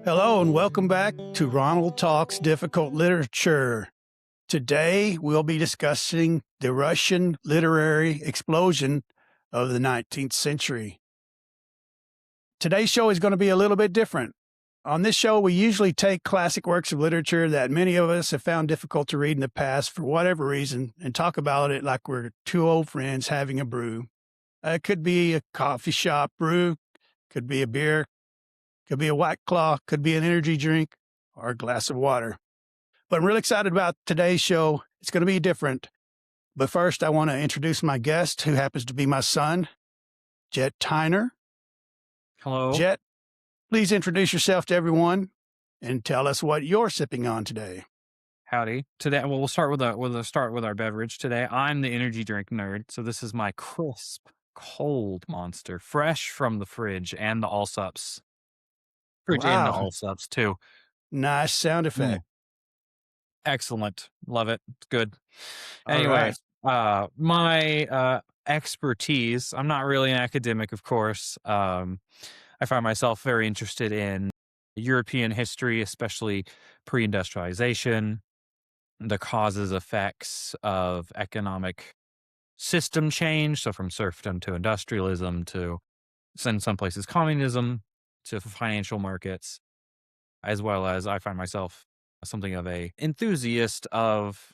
Hello and welcome back to Ronald Talks Difficult Literature. Today we'll be discussing the Russian literary explosion of the 19th century. Today's show is going to be a little bit different. On this show, we usually take classic works of literature that many of us have found difficult to read in the past for whatever reason and talk about it like we're two old friends having a brew. It could be a coffee shop brew, could be a beer, could be a White Claw, could be an energy drink, or a glass of water. But I'm really excited about today's show. It's going to be different. But first, I want to introduce my guest, who happens to be my son, Jett Tiner. Hello. Jett, please introduce yourself to everyone and tell us what you're sipping on today. Howdy. Today, well, we'll start with our beverage today. I'm the energy drink nerd, so this is my crisp, cold Monster, fresh from the fridge and the Allsups. Fridge and the Allsups too. Nice sound effect. Excellent. Love it. It's good. Anyway, my expertise, I'm not really an academic, of course. I find myself very interested in European history, especially pre-industrialization, the causes, effects of economic system change. So from serfdom to industrialism to, in some places, communism to financial markets, as well as I find myself something of a enthusiast of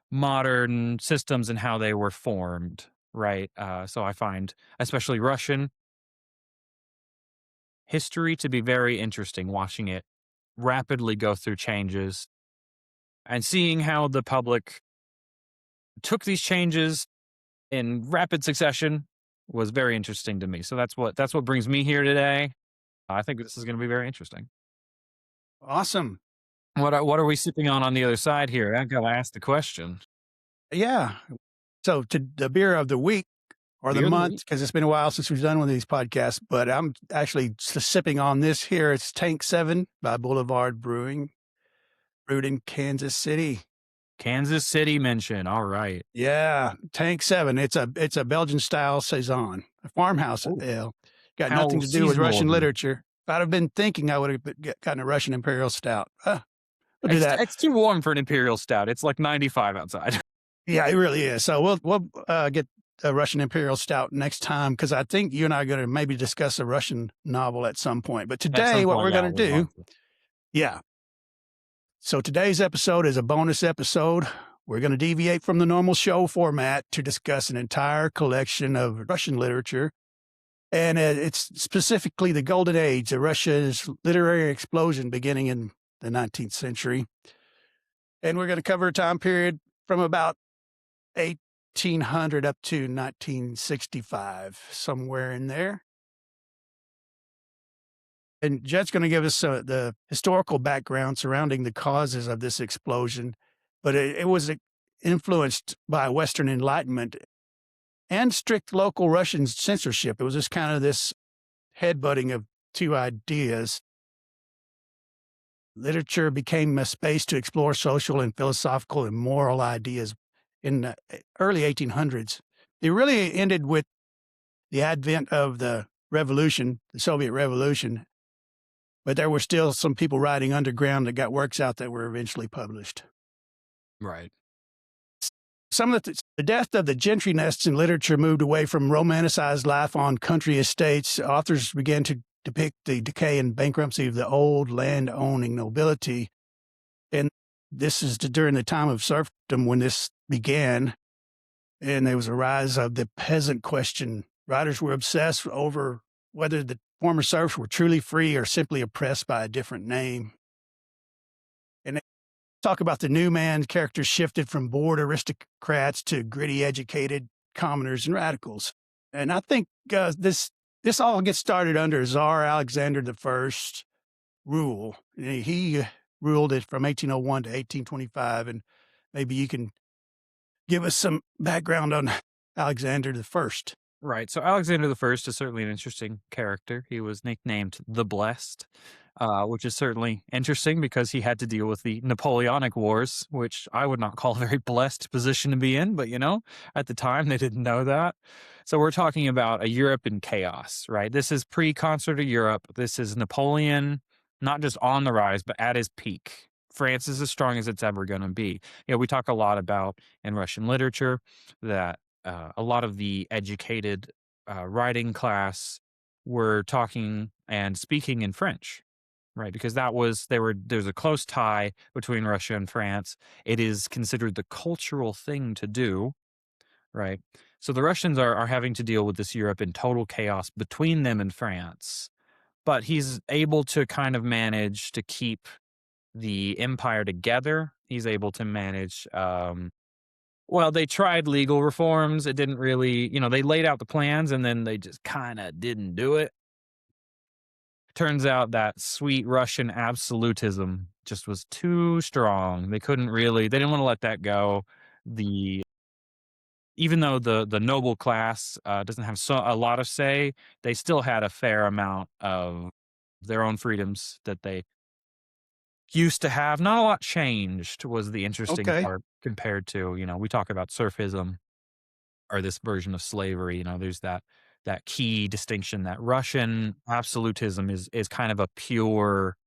modern systems and how they were formed, right? So I find especially Russian history to be very interesting, watching it rapidly go through changes and seeing how the public took these changes in rapid succession was very interesting to me. So that's what brings me here today. I think this is going to be very interesting. Awesome. What are we sipping on the other side here? I got to ask the question. Yeah. So to the beer of the week or the month, because it's been a while since we've done one of these podcasts, but I'm actually sipping on this here. It's Tank 7 by Boulevard Brewing, brewed in Kansas City. Kansas City mention. All right. Yeah. Tank 7. It's a Belgian style Saison, a farmhouse ale. Got nothing to do with Russian literature. If I'd have been thinking, I would have gotten a Russian Imperial Stout. We'll do that. It's too warm for an Imperial Stout. It's like 95 outside. Yeah, it really is. So we'll get a Russian Imperial Stout next time, because I think you and I are going to maybe discuss a Russian novel at some point. But today, what we're going to do, so today's episode is a bonus episode. We're going to deviate from the normal show format to discuss an entire collection of Russian literature. And it's specifically the Golden Age of Russia's literary explosion beginning in the 19th century. And we're going to cover a time period from about 1800 up to 1965, somewhere in there. And Jett's going to give us the historical background surrounding the causes of this explosion. But it was influenced by Western Enlightenment and strict local Russian censorship. It was just kind of this headbutting of two ideas. Literature became a space to explore social and philosophical and moral ideas in the early 1800s. It really ended with the advent of the revolution, the Soviet Revolution. But there were still some people writing underground that got works out that were eventually published. Right. Some of the death of the gentry nests in literature moved away from romanticized life on country estates. Authors began to depict the decay and bankruptcy of the old land-owning nobility. And this is during the time of serfdom when this began. And there was a rise of the peasant question. Writers were obsessed over whether the former serfs were truly free or simply oppressed by a different name. And talk about the new man. Characters shifted from bored aristocrats to gritty, educated commoners and radicals. And I think this all gets started under Tsar Alexander I's rule. He ruled it from 1801 to 1825. And maybe you can give us some background on Alexander I. Right. So Alexander I is certainly an interesting character. He was nicknamed the Blessed, which is certainly interesting because he had to deal with the Napoleonic Wars, which I would not call a very blessed position to be in. But, at the time, they didn't know that. So we're talking about a Europe in chaos, right? This is pre-concert of Europe. This is Napoleon not just on the rise, but at his peak. France is as strong as it's ever going to be. We talk a lot about in Russian literature that a lot of the educated writing class were talking and speaking in French, right? Because there's a close tie between Russia and France. It is considered the cultural thing to do, right? So the Russians are having to deal with this Europe in total chaos between them and France, but he's able to kind of manage to keep the empire together. He's able to manage. Well, they tried legal reforms. It didn't really, they laid out the plans and then they just kind of didn't do it. Turns out that sweet Russian absolutism just was too strong. They didn't want to let that go. The Even though the noble class doesn't have a lot of say, they still had a fair amount of their own freedoms that they used to have. Not a lot changed was the interesting Okay. part compared to, we talk about serfism or this version of slavery. There's that key distinction that Russian absolutism is kind of a pure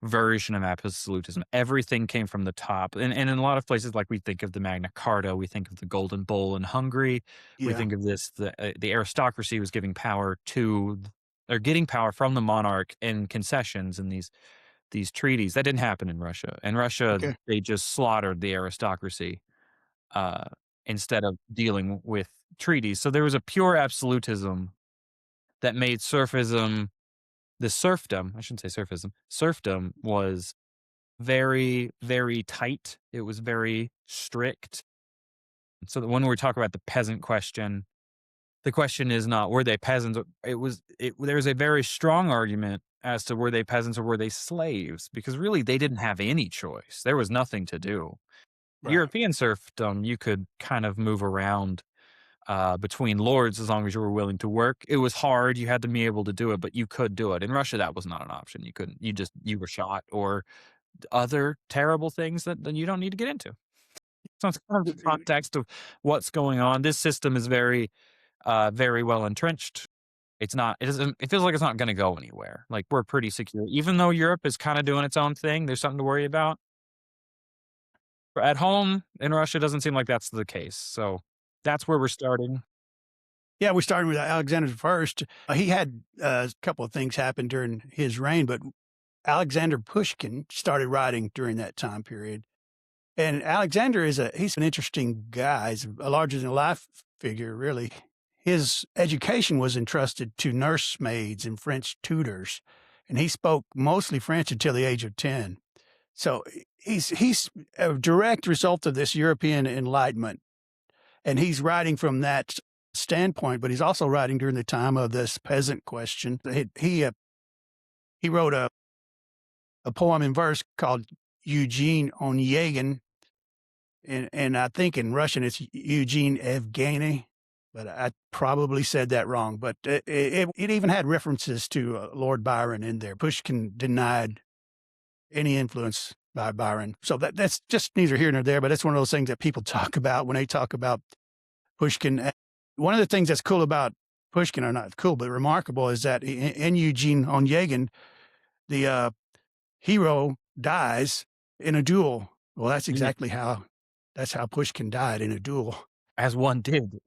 version of absolutism. Everything came from the top. And in a lot of places, like we think of the Magna Carta, we think of the Golden Bull in Hungary, we Yeah. think of the aristocracy was giving power or getting power from the monarch in concessions and these treaties. That didn't happen in Russia. In Russia, Okay. they just slaughtered the aristocracy uh, instead of dealing with treaties. So there was a pure absolutism that made the serfdom, I shouldn't say serfdom was very, very tight. It was very strict. So that when we talk about the peasant question, the question is not were they peasants. There's a very strong argument as to were they peasants or were they slaves, because really they didn't have any choice. There was nothing to do. Right. European serfdom, you could kind of move around between lords as long as you were willing to work. It was hard. You had to be able to do it, but you could do it. In Russia, that was not an option. You couldn't. You were shot or other terrible things that you don't need to get into. So it's kind of the context of what's going on. This system is very, very well entrenched. It's not. It doesn't. It feels like it's not going to go anywhere. Like we're pretty secure, even though Europe is kind of doing its own thing. There's something to worry about. At home in Russia, it doesn't seem like that's the case. So that's where we're starting. Yeah, we're starting with Alexander I. He had a couple of things happen during his reign, but Alexander Pushkin started writing during that time period. And Alexander he's an interesting guy. He's a larger than life figure, really. His education was entrusted to nursemaids and French tutors, and he spoke mostly French until the age of 10. So he's a direct result of this European Enlightenment, and he's writing from that standpoint. But he's also writing during the time of this peasant question. He wrote a poem in verse called Eugene Onegin, and I think in Russian it's Eugene Evgeny, but I probably said that wrong. But it even had references to Lord Byron in there. Pushkin denied any influence by Byron. So that's just neither here nor there, but it's one of those things that people talk about when they talk about Pushkin. One of the things that's cool about Pushkin, or not cool, but remarkable, is that in Eugene Onegin, the hero dies in a duel. Well, Yeah, that's how Pushkin died, in a duel. as one did.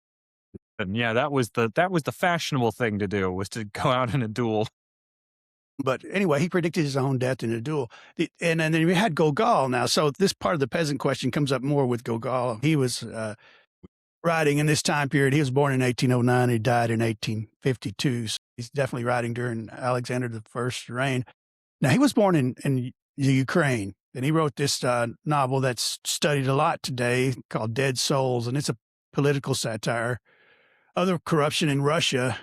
And yeah, that was the fashionable thing to do, was to go out in a duel. But anyway, he predicted his own death in a duel. And then we had Gogol now. So this part of the peasant question comes up more with Gogol. He was writing in this time period. He was born in 1809. He died in 1852. So he's definitely writing during Alexander I's reign. Now, he was born in the Ukraine, and he wrote this novel that's studied a lot today called Dead Souls, and it's a political satire of the corruption in Russia.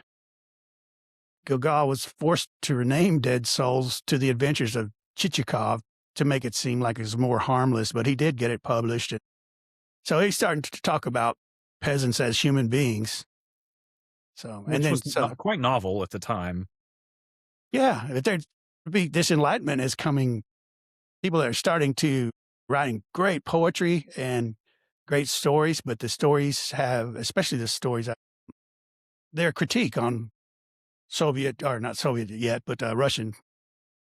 Gogol was forced to rename Dead Souls to the adventures of Chichikov to make it seem like it was more harmless, but he did get it published. So he's starting to talk about peasants as human beings. So, and Which then, was quite novel at the time. yeah, this enlightenment is coming. People are starting to writing great poetry and great stories, but the stories have, especially the stories, their critique on Soviet, or not Soviet yet, but Russian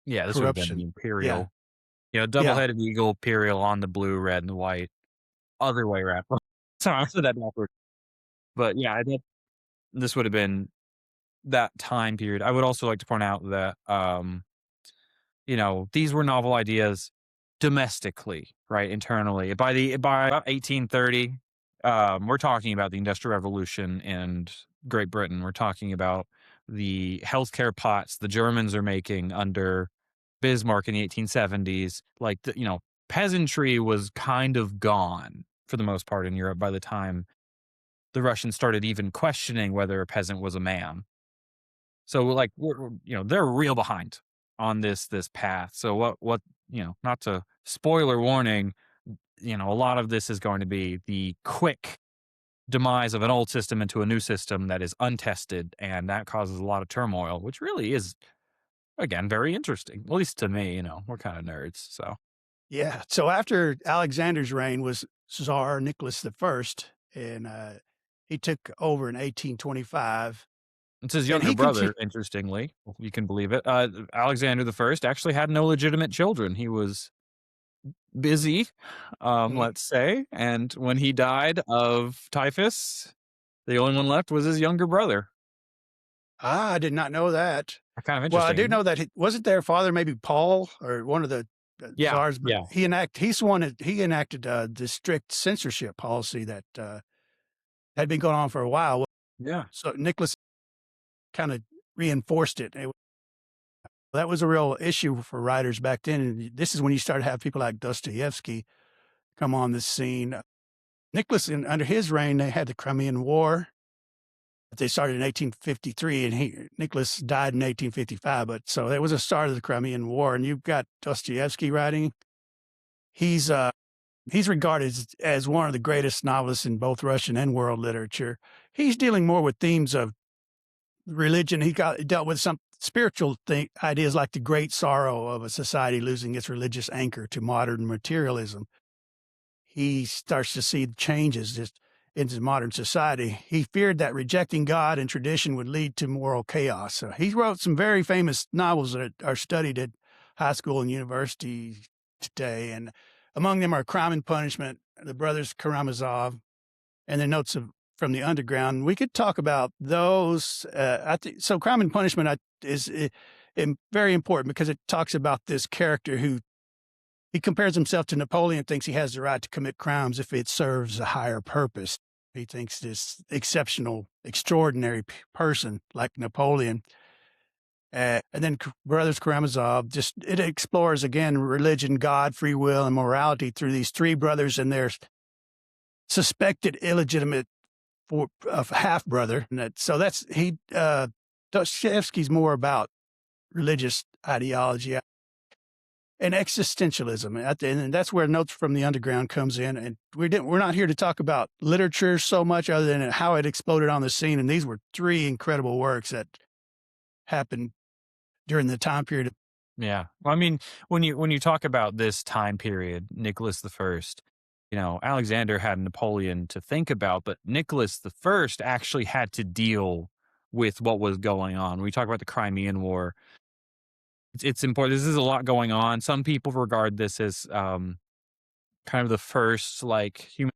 Yeah, this would have been the corruption. Yeah. imperial, Yeah. double-headed eagle, imperial on the blue, red, and white. Other way around. Sorry, I said that backward. But yeah, I think this would have been that time period. I would also like to point out that, these were novel ideas domestically, right, internally. By about 1830, we're talking about the Industrial Revolution and Great Britain. We're talking about the healthcare pots the Germans are making under Bismarck in the 1870s. Like, peasantry was kind of gone for the most part in Europe by the time the Russians started even questioning whether a peasant was a man. So, like, they're real behind on this path. So what, not to spoiler warning, a lot of this is going to be the quick demise of an old system into a new system that is untested, and that causes a lot of turmoil, which really is, again, very interesting. At least to me, we're kind of nerds, so. Yeah. So after Alexander's reign was Tsar Nicholas the First, and he took over in 1825, It's his and younger he brother, continued. interestingly, if you can believe it. Alexander the First actually had no legitimate children. He was busy, let's say, and when he died of typhus, the only one left was his younger brother. I did not know that. Kind of Well, I do interesting. know that wasn't their father maybe Paul or one of the Yeah, czars, but yeah, he's the one that he enacted the strict censorship policy that had been going on for a while. yeah. So Nicholas kind of reinforced it. That was a real issue for writers back then. And this is when you started to have people like Dostoevsky come on the scene. Nicholas, under his reign, they had the Crimean War. They started in 1853, and Nicholas died in 1855. But so it was a start of the Crimean War, and you've got Dostoevsky writing. He's he's regarded as one of the greatest novelists in both Russian and world literature. He's dealing more with themes of religion. He dealt with some spiritual ideas like the great sorrow of a society losing its religious anchor to modern materialism. He starts to see changes just into modern society. He feared that rejecting God and tradition would lead to moral chaos. So he wrote some very famous novels that are studied at high school and university today. And among them are Crime and Punishment, The Brothers Karamazov, and the Notes from the Underground. We could talk about those. So Crime and Punishment is very important because it talks about this character who he compares himself to Napoleon, thinks he has the right to commit crimes if it serves a higher purpose. He thinks this exceptional, extraordinary person like Napoleon. And then Brothers Karamazov, it explores again religion, God, free will, and morality through these three brothers and their suspected illegitimate half brother. Dostoevsky's more about religious ideology and existentialism, and that's where Notes from the Underground comes in. And we're not here to talk about literature so much, other than how it exploded on the scene. And these were three incredible works that happened during the time period. Yeah. Well, I mean, when you talk about this time period, Nicholas the First, Alexander had Napoleon to think about, but Nicholas the First actually had to deal with what was going on. When we talk about the Crimean War, it's important. This is a lot going on. Some people regard this as kind of the first like human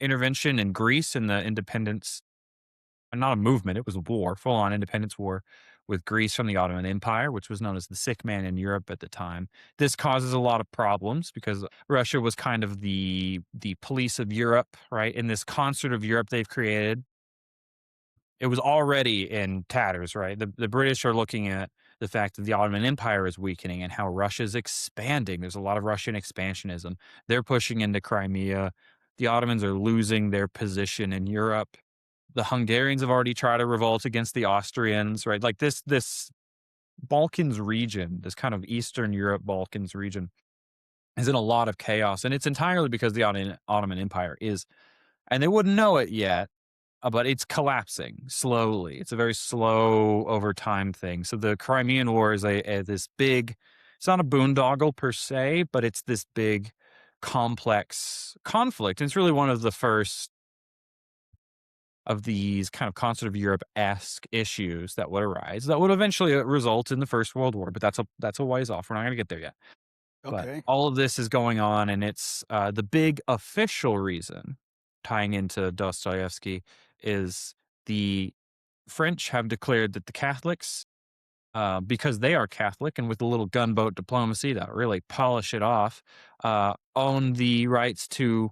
intervention in Greece in the independence, not a movement, it was a war, full on independence war with Greece from the Ottoman Empire, which was known as the sick man in Europe at the time. This causes a lot of problems because Russia was kind of the police of Europe, right? In this concert of Europe they've created, it was already in tatters, right? The British are looking at the fact that the Ottoman Empire is weakening and how Russia's expanding. There's a lot of Russian expansionism. They're pushing into Crimea. The Ottomans are losing their position in Europe. The Hungarians have already tried to revolt against the Austrians, right? Like this Balkans region, this kind of Eastern Europe Balkans region is in a lot of chaos. And it's entirely because the Ottoman Empire is, and they wouldn't know it yet, but it's collapsing slowly. It's a very slow over time thing. So the Crimean War is this big, it's not a boondoggle per se, but it's this big complex conflict. And it's really one of the first of these kind of concert of Europe-esque issues that would arise that would eventually result in the First World War. But that's a ways off. We're not going to get there yet. But Okay. all of this is going on, and it's the big official reason tying into Dostoevsky is the French have declared that the Catholics, because they are Catholic, and with a little gunboat diplomacy to really polish it off, own the rights to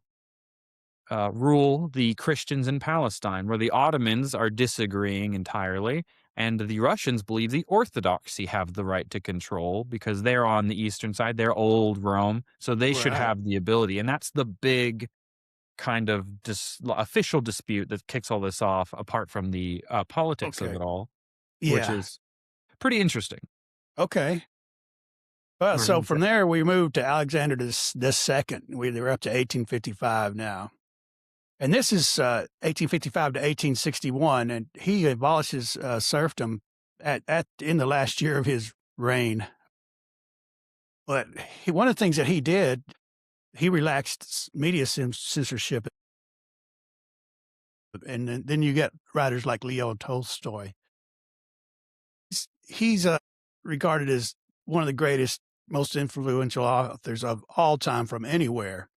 rule the Christians in Palestine, where the Ottomans are disagreeing entirely, and the Russians believe the Orthodoxy have the right to control because they're on the eastern side. They're old Rome, so they should Right. have the ability. And that's the big kind of official dispute that kicks all this off, apart from the politics of Okay. it all, which Yeah. is pretty interesting. Okay. Well, Where he so from said, there we moved to Alexander the Second. We're up to 1855 now, and this is 1855 to 1861, and he abolishes serfdom at in the last year of his reign. But one of the things that he did, he relaxed media censorship, and then you get writers like Leo Tolstoy. He's regarded as one of the greatest, most influential authors of all time from anywhere.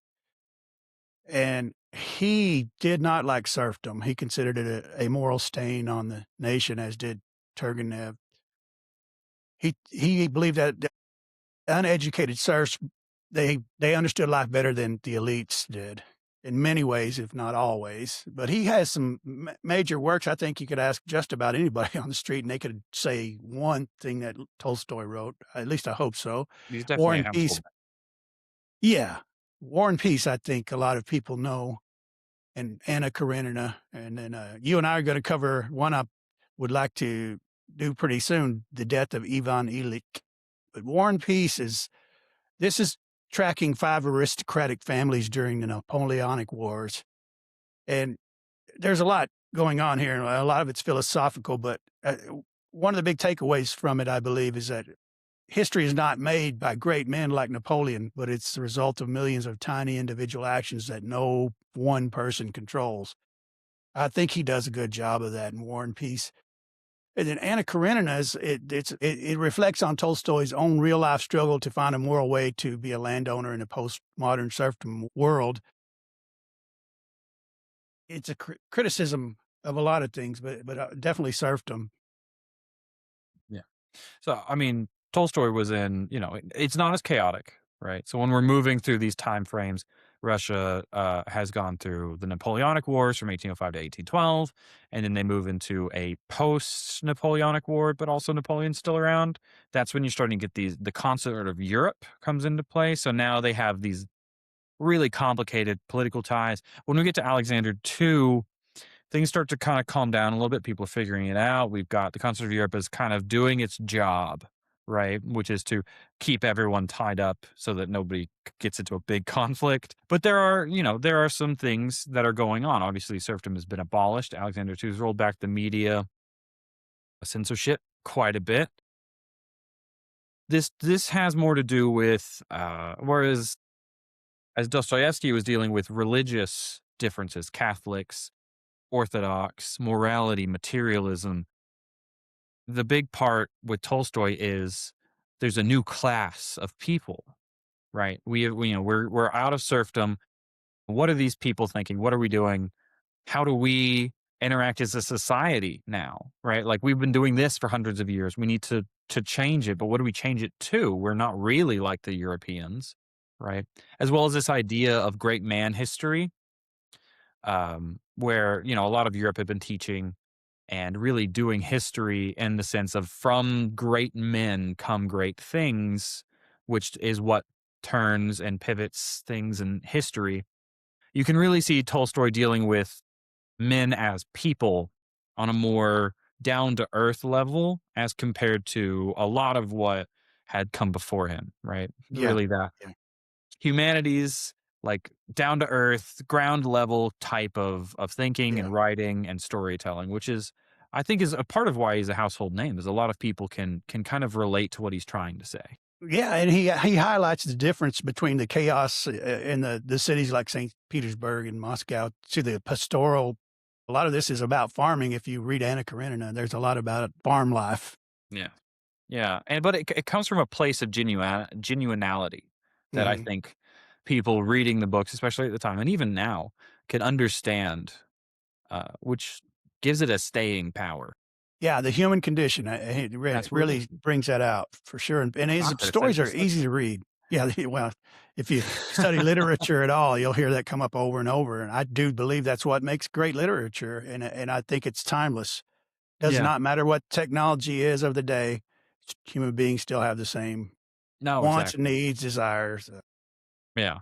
And he did not like serfdom. He considered it a moral stain on the nation, as did Turgenev. He believed that the uneducated serfs, they understood life better than the elites did in many ways, if not always. But he has some major works. I think you could ask just about anybody on the street, and they could say one thing that Tolstoy wrote. At least I hope so. he's War definitely a and Peace. household. Yeah, War and Peace. I think a lot of people know, and Anna Karenina. And then you and I are going to cover one I would like to do pretty soon: the death of Ivan Illich. But War and Peace is tracking 5 aristocratic families during the Napoleonic Wars. And there's a lot going on here, and a lot of it's philosophical, but one of the big takeaways from it, I believe, is that history is not made by great men like Napoleon, but it's the result of millions of tiny individual actions that no one person controls. I think he does a good job of that in War and Peace. And then Anna Karenina it reflects on Tolstoy's own real life struggle to find a moral way to be a landowner in a postmodern serfdom world. It's a criticism of a lot of things, but definitely serfdom. Yeah. So, I mean, Tolstoy was in, it's not as chaotic, right? So when we're moving through these time frames, Russia has gone through the Napoleonic Wars from 1805 to 1812, and then they move into a post-Napoleonic War, but also Napoleon's still around. That's when you're starting to get the concert of Europe comes into play. So now they have these really complicated political ties. When we get to Alexander II, things start to kind of calm down a little bit. People are figuring it out. We've got the concert of Europe is kind of doing its job, right? Which is to keep everyone tied up so that nobody gets into a big conflict. But there are some things that are going on. Obviously, serfdom has been abolished. Alexander II has rolled back the media censorship quite a bit. This has more to do with whereas as Dostoevsky was dealing with religious differences, Catholics, Orthodox, morality, materialism. The big part with Tolstoy is there's a new class of people, right? We're out of serfdom. What are these people thinking? What are we doing? How do we interact as a society now, right? Like we've been doing this for hundreds of years. We need to change it, but what do we change it to? We're not really like the Europeans, right? As well as this idea of great man history, where a lot of Europe had been teaching and really doing history in the sense of from great men come great things, which is what turns and pivots things in history. You can really see Tolstoy dealing with men as people on a more down to earth level as compared to a lot of what had come before him, right? Yeah. Really that Yeah. humanities, like down to earth, ground level type of thinking Yeah. and writing and storytelling, which is I think is a part of why he's a household name. Is a lot of people can kind of relate to what he's trying to say. Yeah, and he highlights the difference between the chaos in the cities like St. Petersburg and Moscow to the pastoral A lot of this is about farming. If you read Anna Karenina, there's a lot about farm life. Yeah. Yeah, but it comes from a place of genuinality that I Mhm. think people reading the books, especially at the time and even now, can understand, which gives it a staying power. Yeah, the human condition, it That's what it really is. brings that out for sure, and his Not that it's stories are easy existential. to read. Yeah, well, if you study literature at all, you'll hear that come up over and over, and I do believe that's what makes great literature, and I think it's timeless. Does Yeah. not matter what technology is of the day, human beings still have the same No, wants, exactly. needs, desires. Yeah.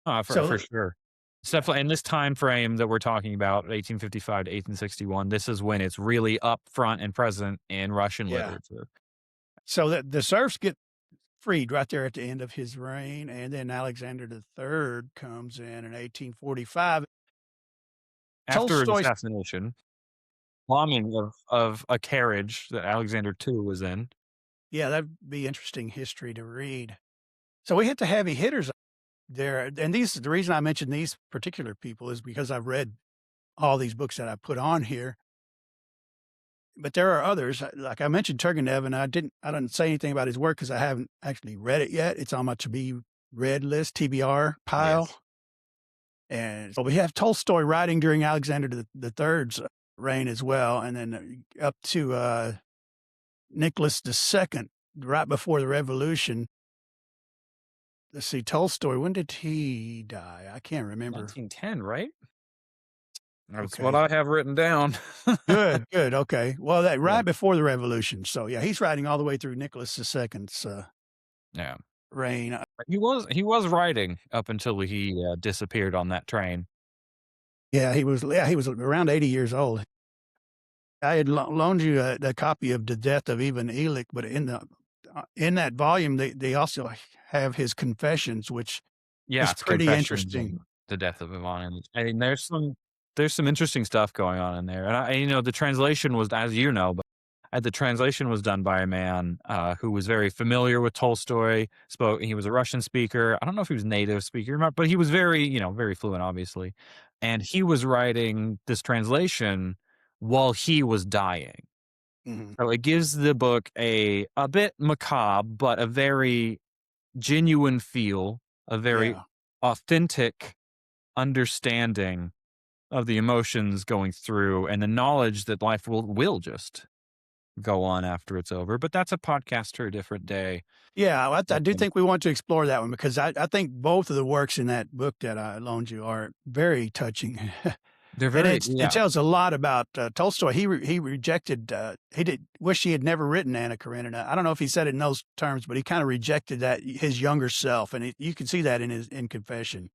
For So sure. It's yeah, definitely in this time frame that we're talking about, 1855 to 1861, this is when it's really up front and present in Russian yeah. literature. So the serfs get freed right there at the end of his reign, and then Alexander the Third comes in 1845. After his Tolstoy's assassination, bombing of a carriage that Alexander II was in. Yeah, that'd be interesting history to read. So we hit the heavy hitters there, and the reason I mentioned these particular people is because I've read all these books that I put on here, but there are others, like I mentioned Turgenev, and I didn't say anything about his work because I haven't actually read it yet. It's on my to be read list, TBR pile. Yes. And so we have Tolstoy writing during Alexander the Third's reign as well, and then up to Nicholas II, right before the revolution. Let's see, Tolstoy, when did he die? I can't remember. 1910, right? That's what Okay. I have written down. Good, good, okay. Well, that Yeah. right before the revolution. So, yeah, he's writing all the way through Nicholas II's, Yeah. reign. He was writing up until he, disappeared on that train. Yeah, he was around 80 years old. I had loaned you a copy of The Death of Ivan Illich, but in that volume, they also have his confessions, which Yeah, is it's pretty Confessions interesting. and the Death of Ivan Ilyich. I mean, there's some interesting stuff going on in there, and the translation was, as you know, but the translation was done by a man, who was very familiar with Tolstoy, he was a Russian speaker. I don't know if he was a native speaker or not, but he was very, very fluent, obviously, and he was writing this translation while he was dying. Mhm. So it gives the book a bit macabre, but a very genuine feel, a very Yeah. authentic understanding of the emotions going through and the knowledge that life will just go on after it's over. But that's a podcast for a different day. Yeah, I But, do think we want to explore that one because I think both of the works in that book that I loaned you are very touching. they're And very, it yeah. tells a lot about, Tolstoy. He rejected, he did wish he had never written Anna Karenina. I don't know if he said it in those terms, but he kinda rejected that his younger self, and you can see that in Confession.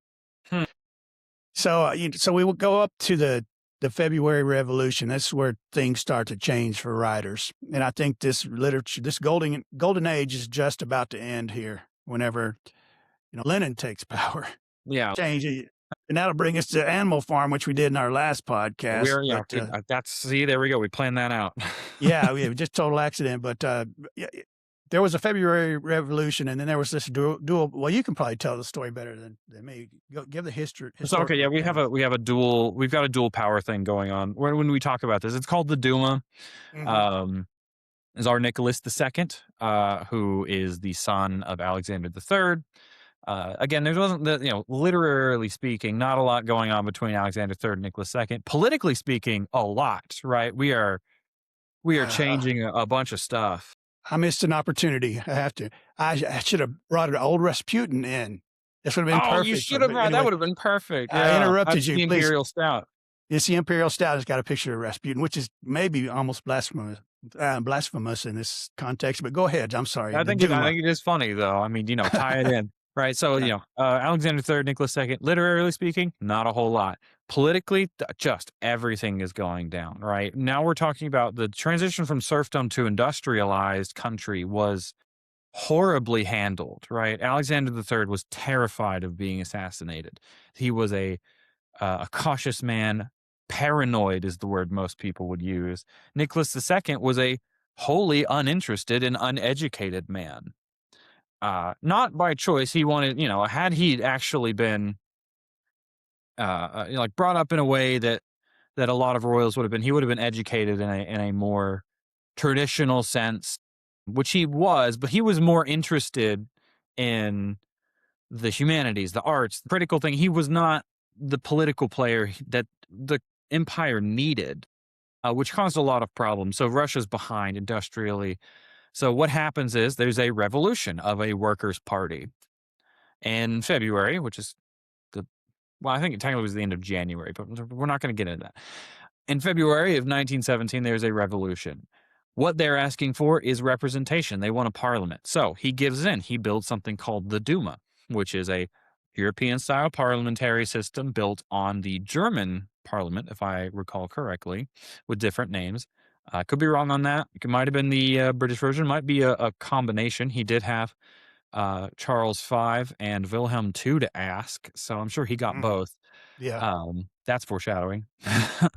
Hmm. So we will go up to the February Revolution. That's where things start to change for writers, and I think this golden age is just about to end here whenever, Lenin takes power. Yeah. Change it, and that'll bring us to Animal Farm, which we did in our last podcast, We're, yeah. but, See, there we go. We planned that out. yeah, we just total accident, but, yeah, there was a February Revolution, and then there was this dual well, you can probably tell the story better than me. Go give the So, okay, historical yeah, account. we've got a dual power thing going on when we talk about this. It's called the Duma. Mhm. Um, Tsar Nicholas II, who is the son of Alexander III. Again, there wasn't literally speaking, not a lot going on between Alexander III and Nicholas II. Politically speaking, a lot, right? We are changing a bunch of stuff. I missed an opportunity. I have to. I should have brought an old Rasputin in. This would have been Oh, you perfect, should have. but That anyway, would have been perfect. I Yeah, interrupted that's you. the Please. Imperial Stout. It's the Imperial Stout has got a picture of Rasputin, which is maybe almost blasphemous in this context, but go ahead. I'm sorry. I The think it. I Duma. think it is funny though. I mean, tie it in, right? So Yeah. Alexander III, Nicholas II. Literally speaking, not a whole lot. Politically, just everything is going down. Right now, we're talking about the transition from serfdom to industrialized country was horribly handled. Right, Alexander III was terrified of being assassinated. He was a cautious man. Paranoid is the word most people would use. Nicholas II was a wholly uninterested and uneducated man. Not by choice. He wanted, had he actually been like brought up in a way that that a lot of royals would have been. He would have been educated in a more traditional sense, which he was, but he was more interested in the humanities, the arts, the critical thing. He was not the political player that the empire needed, which caused a lot of problems. So Russia's behind industrially. So what happens is there's a revolution of a workers' party in February, which is well, I think it technically was the end of January, but we're not going to get into that. In February of 1917, there's a revolution. What they're asking for is representation. They want a parliament. So he gives in. He builds something called the Duma, which is a European-style parliamentary system built on the German parliament, if I recall correctly, with different names. Could be wrong on that. It might have been the British version. Might be a combination. He did have Charles V and Wilhelm II to ask, so I'm sure he got Mm, both. yeah. That's foreshadowing.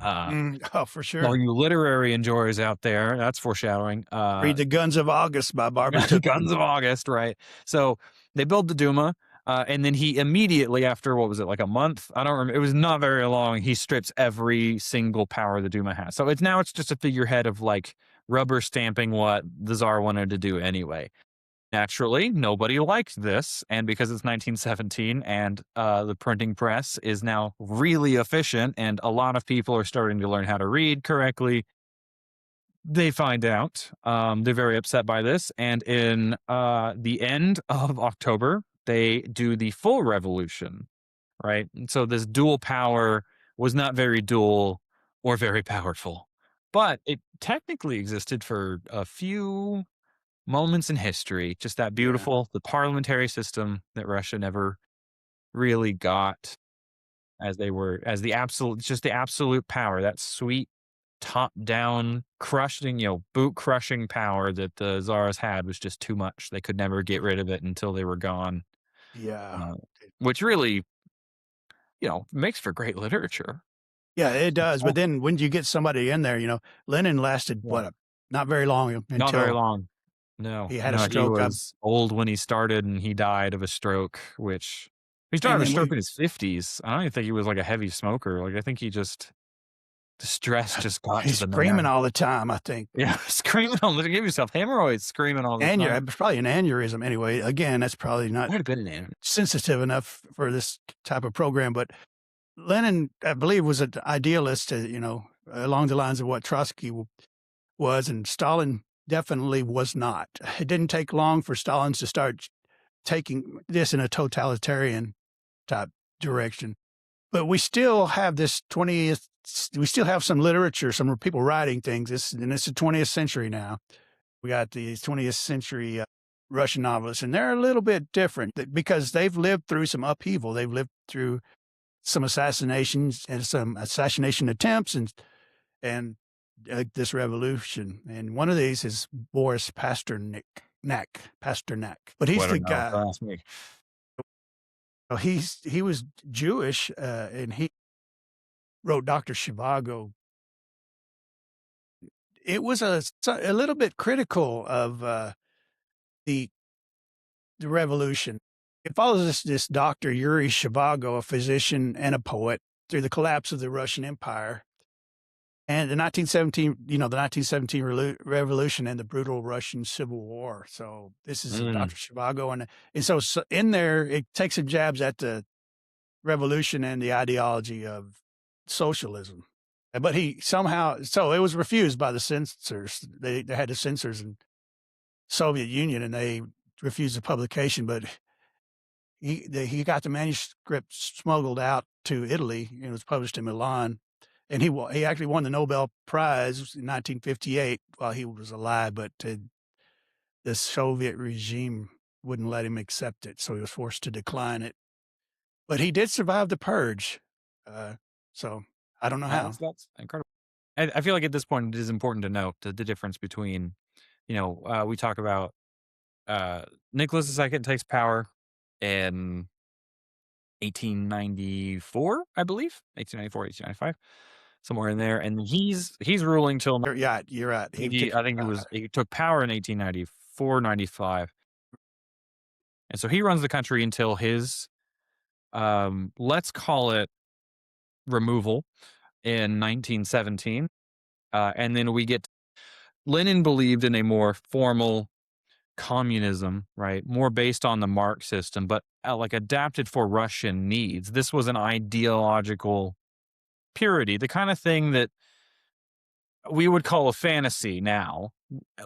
Oh, for All sure. you literary enjoyers out there, that's foreshadowing. Read The Guns of August by Barbara Tuchman. Guns of August, right? So they build the Duma, and then he immediately after, what was it, like a month? I don't remember. It was not very long. He strips every single power the Duma has. So it's just a figurehead of like rubber stamping what the Tsar wanted to do anyway. Naturally, nobody liked this, and because it's 1917 and the printing press is now really efficient and a lot of people are starting to learn how to read correctly, they find out. They're very upset by this, and in the end of October, they do the full revolution, right? And so this dual power was not very dual or very powerful, but it technically existed for a few moments in history, just that Yeah. beautiful, the parliamentary system that Russia never really got as they were, as the absolute, just the absolute power, that sweet top down crushing, boot crushing power that the czars had was just too much. They could never get rid of it until they were gone, Yeah. uh, which really, makes for great literature. Yeah, it does. But Oh, then when you get somebody in there, Lenin lasted yeah. not very long Not very until long. No, he had a no, he stroke. was old when he started and he died of a stroke, which he started And of a then stroke in his 50s. I don't even think he was like a heavy smoker. Like, I think the stress just got to he's the screaming man. all the time, I think. Yeah, screaming on, give yourself hemorrhoids, screaming all the time. It's probably an aneurysm anyway. Again, that's probably not Might have been an animal. sensitive enough for this type of program. But Lenin, I believe, was an idealist, along the lines of what Trotsky was, and Stalin definitely was not. It didn't take long for Stalin to start taking this in a totalitarian type direction. But we still have we still have some literature, some people writing things. And it's the 20th century now. We got the 20th century Russian novelists, and they're a little bit different because they've lived through some upheaval. They've lived through some assassinations and some assassination attempts and this revolution. And one of these is Boris Pasternak. But he's Better the know. guy. Ask me. He was Jewish, and he wrote Dr. Zhivago. It was a little bit critical of the revolution. It follows this Dr. Yuri Zhivago, a physician and a poet, through the collapse of the Russian Empire and the 1917 revolution and the brutal Russian Civil War. So this is Dr. Zhivago, and so in there it takes some jabs at the revolution and the ideology of socialism. But he somehow, so it was refused by the censors. They had the censors in Soviet Union, and they refused the publication. But he got the manuscript smuggled out to Italy, and it was published in Milan. And he actually won the Nobel Prize in 1958 while he was alive, but the Soviet regime wouldn't let him accept it, so he was forced to decline it. But he did survive the purge, so I don't know how. That's incredible. I feel like at this point it is important to note the difference between, we talk about Nicholas II takes power in 1894, I believe, 1894, 1895, somewhere in there, and he's ruling till You're right. I think he took power in 1894, 95, and so he runs the country until his let's call it removal in 1917. And then we get Lenin believed in a more formal communism, right? More based on the Marx system, but like adapted for Russian needs. This was an ideological purity, the kind of thing that we would call a fantasy now,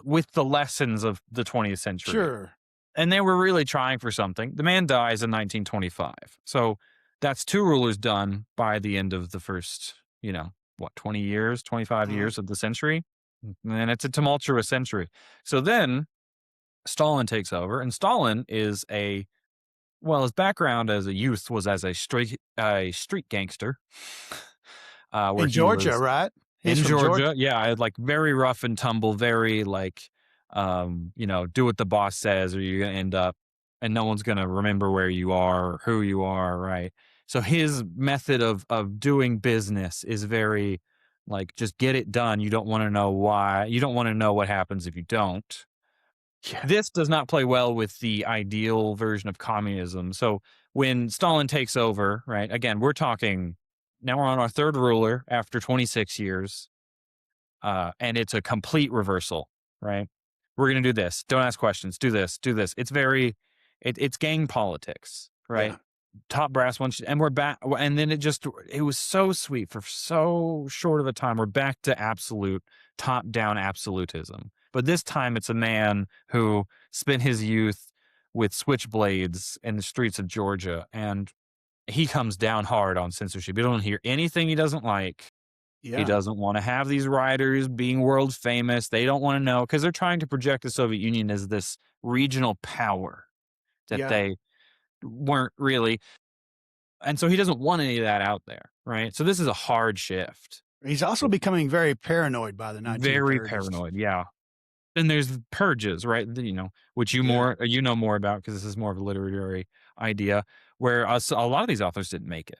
with the lessons of the 20th century. Sure. And they were really trying for something. The man dies in 1925. So that's two rulers done by the end of the first, 20 years, 25 Mhm. years of the century. And it's a tumultuous century. So then Stalin takes over, and Stalin is his background as a youth was as a street gangster, where In he Georgia, was right? He's in from Georgia? Georgia. Yeah, like very rough and tumble, very like, do what the boss says, or you're gonna end up, and no one's gonna remember where you are or who you are, right? So his method of doing business is very like, just get it done. You don't want to know why. You don't want to know what happens if you don't. Yeah. This does not play well with the ideal version of communism. So when Stalin takes over, right? Again, we're talking now, we're on our third ruler after 26 years, and it's a complete reversal, right? We're going to do this. Don't ask questions. Do this. Do this. It's gang politics, right? Yeah. Top brass ones, and we're back. And then it was so sweet for so short of a time. We're back to absolute top down absolutism. But this time it's a man who spent his youth with switchblades in the streets of Georgia, and he comes down hard on censorship. You don't hear anything he doesn't like. He Yeah. doesn't want to have these writers being world famous. They don't want to know, because they're trying to project the Soviet Union as this regional power that Yeah. they weren't really. And so he doesn't want any of that out there, right? So this is a hard shift. He's also becoming very paranoid by the Very 1930s. paranoid, yeah. And there's purges, right? Which Yeah. you know more about, because this is more of a literary idea, where a lot of these authors didn't make it.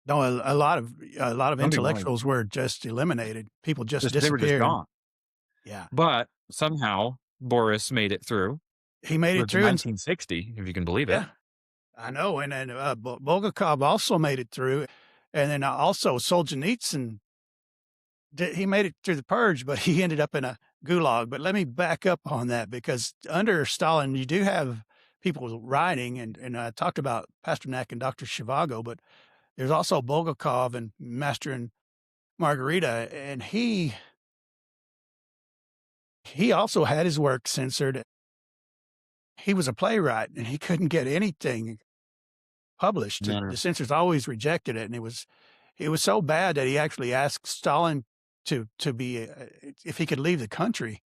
No, a lot of Some people don't even, intellectuals were just eliminated. People just they were just disappeared. gone. Yeah. But somehow Boris made it through. He made it Lived in through, and 1960, if you can believe it. yeah, I know, and then, Bulgakov also made it through, and then, also Solzhenitsyn he made it through the purge, but he ended up in a gulag. But let me back up on that, because under Stalin, you do have people writing, and I talked about Pasternak and Dr. Zhivago, but there's also Bulgakov and Master and Margarita, and he also had his work censored. He was a playwright, and he couldn't get anything published. No. The censors always rejected it, and it was so bad that he actually asked Stalin to be if he could leave the country,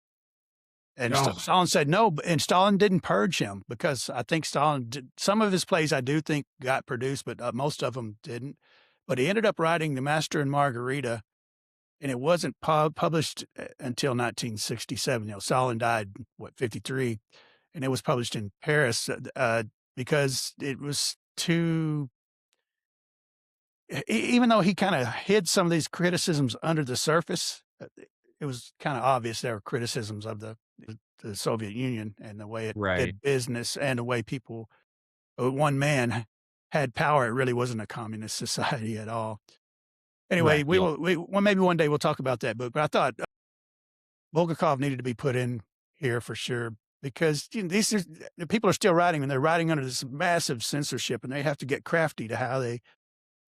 and Oh, Stalin said no. And Stalin didn't purge him, because I think Stalin did, some of his plays I do think got produced, but most of them didn't. But he ended up writing The Master and Margarita, and it wasn't published until 1967. Stalin died, 53, and it was published in Paris, because it was too. Even though he kind of hid some of these criticisms under the surface, it was kind of obvious there were criticisms of the Soviet Union and the way it right, did business, and the way people, one man had power. It really wasn't a communist society at all. Anyway, right, yeah, well, maybe one day we'll talk about that book. But I thought Bulgakov needed to be put in here for sure, because the people are still writing, and they're writing under this massive censorship, and they have to get crafty to how they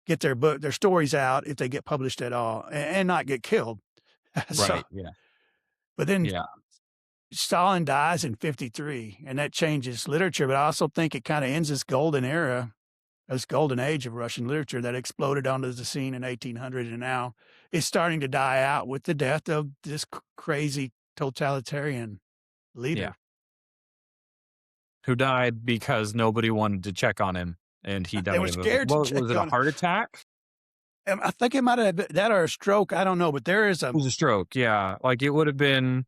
get their stories out, if they get published at all, and not get killed. So, right, yeah, but then yeah, Stalin dies in 53, and that changes literature. But I also think it kind of ends this golden era, this golden age of Russian literature that exploded onto the scene in 1800, and now is starting to die out with the death of this crazy totalitarian yeah. leader. Who died because nobody wanted to check on him, and he They were died of scared to what check was it, a on him. heart attack? I think it might have been that, or a stroke. I don't know, but there is It was a stroke, yeah. Like, it would have been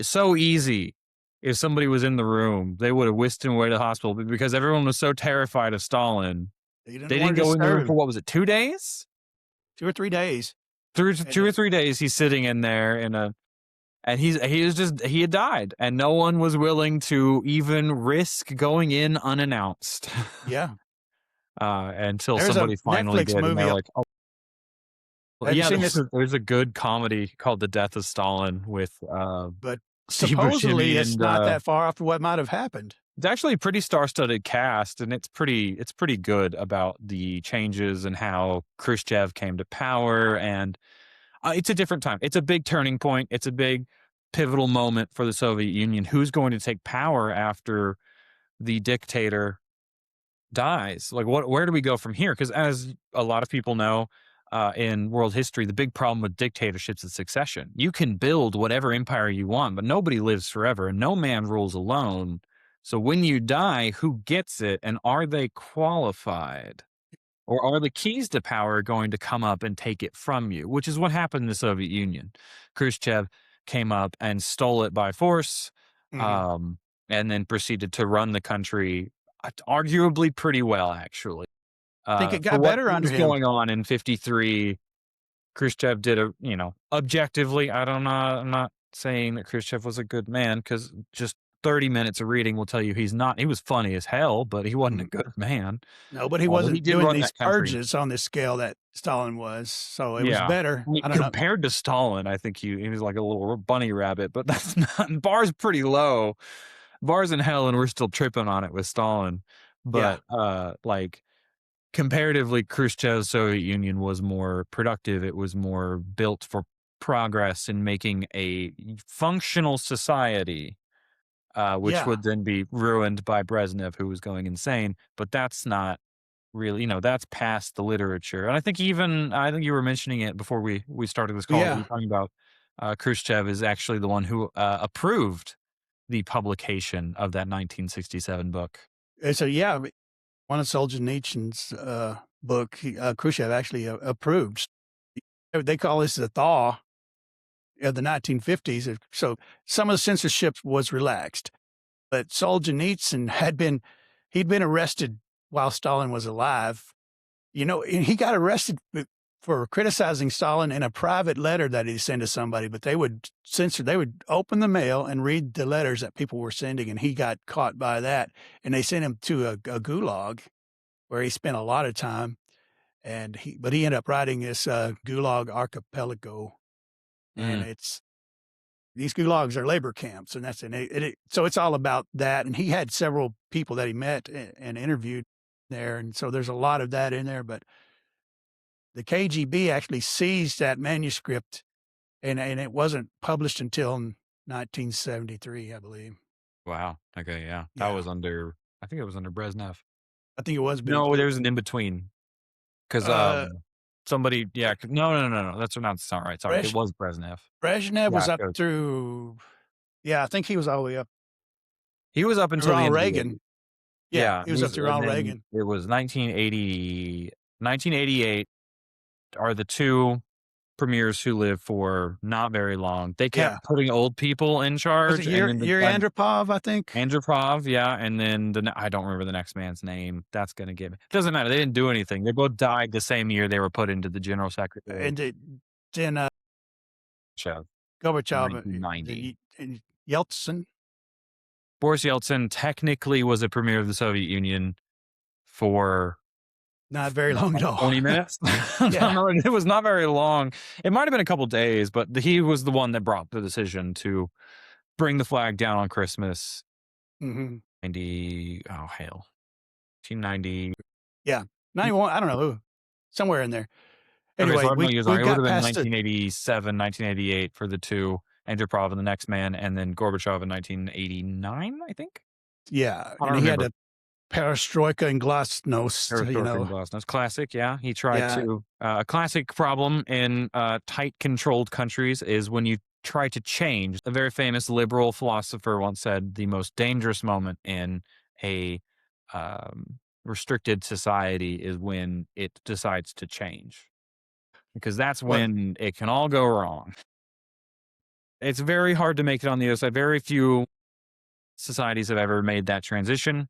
so easy if somebody was in the room. They would have whisked him away to the hospital, but because everyone was so terrified of Stalin, they they didn't didn't want to go in the room disturb for, him. what was it, 2 days? 2 or 3 days. And, 2 or 3 days he's sitting in there and he had died, and no one was willing to even risk going in unannounced. yeah, Until there's a somebody finally Netflix did, and movie they're like, "Oh, Well, Have you yeah, seen this? there's a good comedy called The Death of Stalin with, But Steve Buscemi supposedly it's and, not that far off of what might have happened. it's actually a pretty star-studded cast, and it's pretty good about the changes and how Khrushchev came to power, and, it's a different time. It's a big turning point. It's a big pivotal moment for the Soviet Union. Who's going to take power after the dictator dies? Like, where do we go from here? Because as a lot of people know, in world history, the big problem with dictatorships is succession. You can build whatever empire you want, but nobody lives forever, and no man rules alone. So when you die, who gets it, and are they qualified? Or are the keys to power going to come up and take it from you? Which is what happened in the Soviet Union. Khrushchev came up and stole it by force, Mhm. um, and then proceeded to run the country, arguably pretty well, actually. Think it For got what better under was him. going on in '53, Khrushchev did objectively. I'm not saying that Khrushchev was a good man, because just 30 minutes of reading will tell you he's not. He was funny as hell, but he wasn't a Mhm. good man. No, but he But he wasn't did doing run these that country. purges on this scale that Stalin was, so it was Yeah. better. I mean, I don't know. compared to Stalin, I think he was like a little bunny rabbit, but that's not, bar's pretty low. Bar's in hell, and we're still tripping on it with Stalin. Yeah. But, like, comparatively, Khrushchev's Soviet Union was more productive. It was more built for progress in making a functional society, which Yeah. would then be ruined by Brezhnev, who was going insane. But that's not really, that's past the literature. And I think you were mentioning it before we started this call. You Yeah. were talking about, Khrushchev is actually the one who, approved the publication of that 1967 book. And so, yeah, one of Solzhenitsyn's, book, Khrushchev actually, approved. They call this the thaw of the 1950s. So some of the censorship was relaxed, but Solzhenitsyn he'd been arrested while Stalin was alive. And he got arrested for criticizing Stalin in a private letter that he sent to somebody, but they would open the mail and read the letters that people were sending, and he got caught by that. And they sent him to a gulag where he spent a lot of time. But he ended up writing this Gulag Archipelago, and Mm, it's these gulags are labor camps, and so it's all about that. And he had several people that he met and interviewed there, and so there's a lot of that in there. But the KGB actually seized that manuscript, and it wasn't published until 1973, I believe. wow. Okay, yeah. That Yeah, was under, I think it was under Brezhnev. I think it was, but No, there was an in between, because uh, somebody, yeah, no. That's not right. Sorry, it Bresh was Brezhnev. Brezhnev Yeah, was up 'cause through. Yeah, I think he was all the way up he was up through until the Ronald end of the Reagan. 80s. Yeah, Yeah, he was up through and Ronald then Reagan. it was 1988 are the 2 premiers who lived for not very long. They Yeah. kept putting old people in Was it charge, and then Yuri Andropov, I think? Andropov, yeah, and then I don't remember the next man's name. That's gonna get me. Doesn't matter. They didn't do anything. They both died the same year they were put into the general secretary And then, of Gorbachev, 1990. and Yeltsin. Boris Yeltsin technically was a premier of the Soviet Union for Not very long at all. 20 minutes. Yeah. No, it was not very long. It might have been a couple days, but he was the one that brought the decision to bring the flag down on Christmas. Mhm. 90, oh hell, 1990. Yeah. 91, I don't know who. Somewhere in there. Okay, so Anyway, I'm gonna use, we it would got have been past the 1987, 1988 for the 2, Andropov and the next man, and then Gorbachev in 1989, I think? yeah, I and don't he had remember. the perestroika and glasnost, Perestroika and glasnost. Classic, yeah. He tried Yeah. to, a classic problem in, tight controlled countries is when you try to change. A very famous liberal philosopher once said the most dangerous moment in a, restricted society is when it decides to change, because that's Well, when it can all go wrong. It's very hard to make it on the other side. Very few societies have ever made that transition.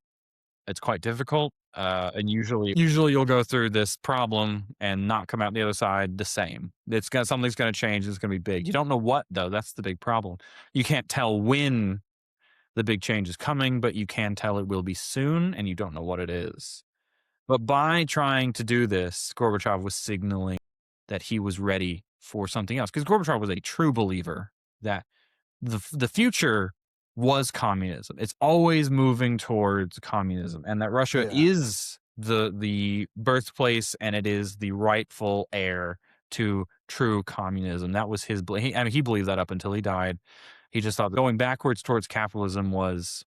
It's quite difficult, and usually you'll go through this problem and not come out the other side the same. Something's gonna change. It's gonna be big. You don't know what though. That's the big problem. You can't tell when the big change is coming, but you can tell it will be soon, and you don't know what it is. But by trying to do this, Gorbachev was signaling that he was ready for something else. Because Gorbachev was a true believer that the future was communism. It's always moving towards communism, and that Russia Yeah. is the birthplace and it is the rightful heir to true communism. That was his I mean, he believed that up until he died. He just thought going backwards towards capitalism was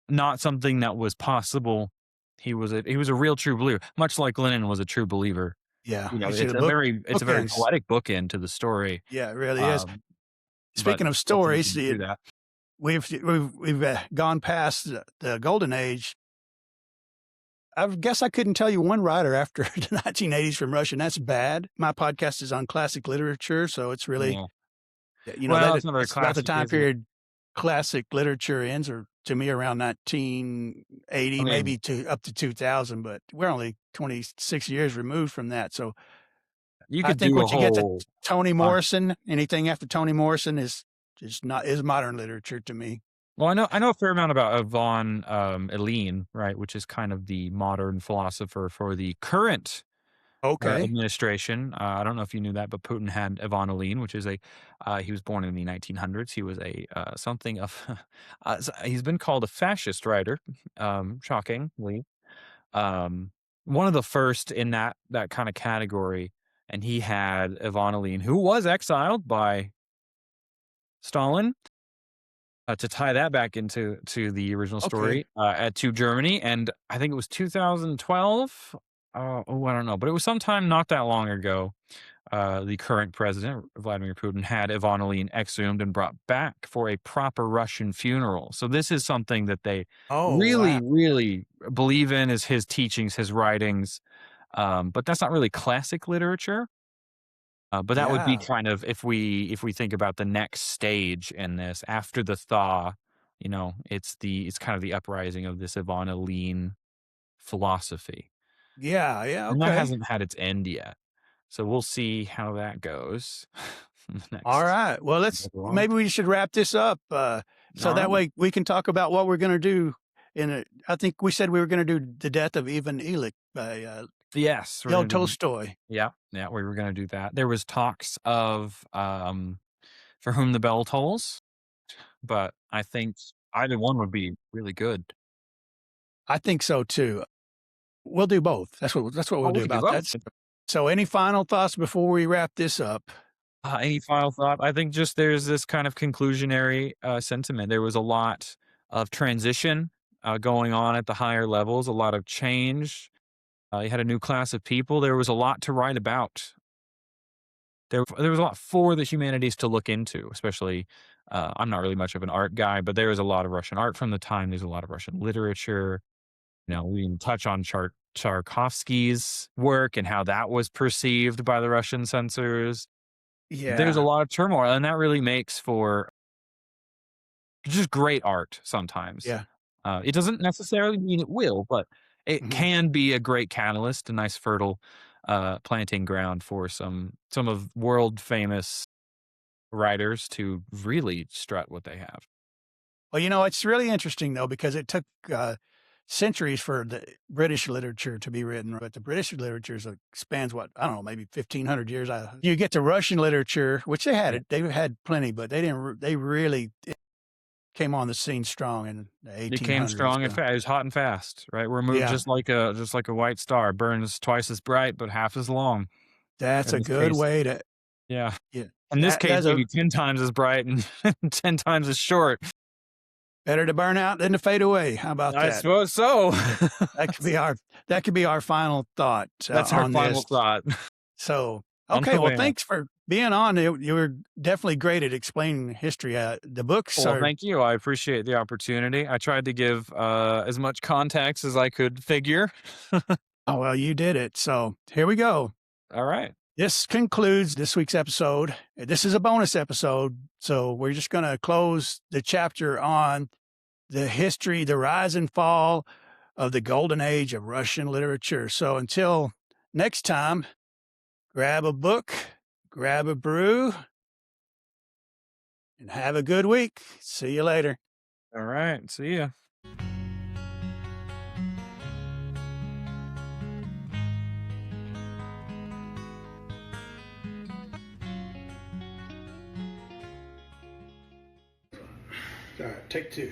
not something that was possible. He was a real true believer, much like Lenin was a true believer. Yeah. You know, You see it's the a very bookends. poetic bookend to the story. Yeah, it really is. Um, but Speaking of hopefully we stories, can do that. we've gone past the golden age. I guess I couldn't tell you one writer after the 1980s from Russia, and that's bad. My podcast is on classic literature, so it's really, Yeah. that Well, it's not very it's about the classic, time is it? period classic literature ends, or to me around I 1980, mean, maybe to up to 2000. But we're only 26 years removed from that. So you I could think do a once you get to whole Toni on Morrison, anything after Toni Morrison is modern literature to me. well, I know a fair amount about Yvonne, Ilyin, right, which is kind of the modern philosopher for the current, Okay. administration. I don't know if you knew that, but Putin had Ivan Ilyin, which is he was born in the 1900s. He was something of, he's been called a fascist writer, shockingly. Um, one of the first in that kind of category, and he had Ivan Ilyin, who was exiled by Stalin, to tie that back to the original Okay. story, to Germany, and I think it was 2012. I don't know, but it was sometime not that long ago. The current president, Vladimir Putin, had Ivan Ilyin exhumed and brought back for a proper Russian funeral. So this is something that they Oh, wow. really, really believe in, is his teachings, his writings. But that's not really classic literature. But that would be Yeah. kind of, if we think about the next stage in this after the thaw, it's kind of the uprising of this Ivan Ilyin philosophy, Yeah. Yeah. and that Okay. hasn't had its end yet. So we'll see how that goes in the All next right. Well, maybe we should wrap this up, so All that right. way we can talk about what we're going to do. I think we said we were going to do the death of Ivan Illich by Yes, we're Leo gonna do. Tolstoy. Yeah, yeah, we were gonna do that. There was talks of For Whom the Bell Tolls, but I think either one would be really good. I think so too. We'll do both. That's what Oh, we'll we do could do about that. both. So, any final thoughts before we wrap this up? Any final thought? I think just there's this kind of conclusionary sentiment. There was a lot of transition going on at the higher levels, a lot of change. You had a new class of people. There was a lot to write about. There was a lot for the humanities to look into, especially. I'm not really much of an art guy, but there was a lot of Russian art from the time. There's a lot of Russian literature. We can touch on Tchaikovsky's work and how that was perceived by the Russian censors. There's a Yeah. lot of turmoil, and that really makes for just great art sometimes. Yeah. It doesn't necessarily mean it will, but it Mhm. can be a great catalyst, a nice fertile planting ground for some of world famous writers to really strut what they have. Well, it's really interesting though, because it took centuries for the British literature to be written, but the British literature spans what, I don't know, maybe 1,500 years. You get to Russian literature, which Yeah. they had plenty, but they really came on the scene strong in the It came 1800s. strong and fast. It was hot and fast, right? We're moved Yeah, just like a white star, burns twice as bright but half as long. that's In a this good case, way to, yeah. yeah, In this case, that's a maybe 10 times as bright and 10 times as short. better to burn out than to fade away. How about I that? suppose so. That could be our that could be our final thought That's our on final this. thought. So, On okay, the well, way out. thanks for being on. You were definitely great at explaining history. The books Well, are, thank you. I appreciate the opportunity. I tried to give as much context as I could figure. oh, well, you did it. So here we go. All right. This concludes this week's episode. This is a bonus episode. So we're just going to close the chapter on the history, the rise and fall of the golden age of Russian literature. So until next time, grab a book, grab a brew, and have a good week. See you later. All right. See ya. All right, take two.